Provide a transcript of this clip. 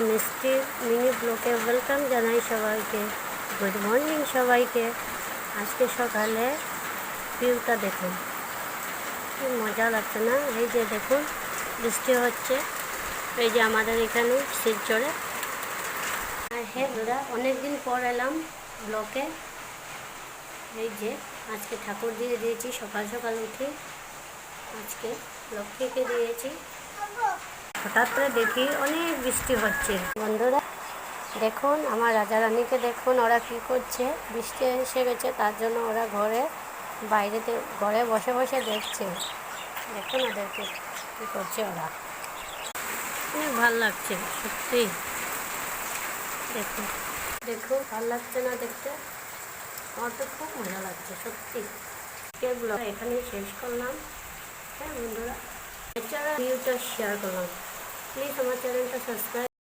মিষ্টির মিনি ব্লকে ওয়েলকাম জানাই সবাইকে। গুড মর্নিং সবাইকে। আজকে সকালে ভিউটা দেখুন, কি মজা লাগছে না? এই যে দেখুন বৃষ্টি হচ্ছে, এই যে আমাদের এখানে শিলচরে। আর হ্যাঁ দাদা, অনেকদিন পর এলাম ব্লকে। এই যে আজকে ঠাকুর দিয়ে দিয়েছি সকাল সকাল উঠে, আজকে লক্ষ্মীকে দিয়েছি। হঠাৎ করে দেখি অনেক বৃষ্টি হচ্ছে। বন্ধুরা দেখুন, আমার রাজা রানীকে দেখুন, ওরা কি করছে। বৃষ্টি এসে গেছে, তার জন্য ওরা ঘরে বসে বসে দেখছে। দেখুন ওদেরকে কী করছে ওরা, অনেক ভালো লাগছে সত্যি। দেখুন দেখুন, ভালো লাগছে না দেখতে? আমার তো খুব মজা লাগছে সত্যি। ব্লগ এখানেই শেষ করলাম। হ্যাঁ বন্ধুরা, এছাড়া ভিডিওটা শেয়ার করলাম। প্লিজ আমার চ্যানেলটা সাবস্ক্রাইব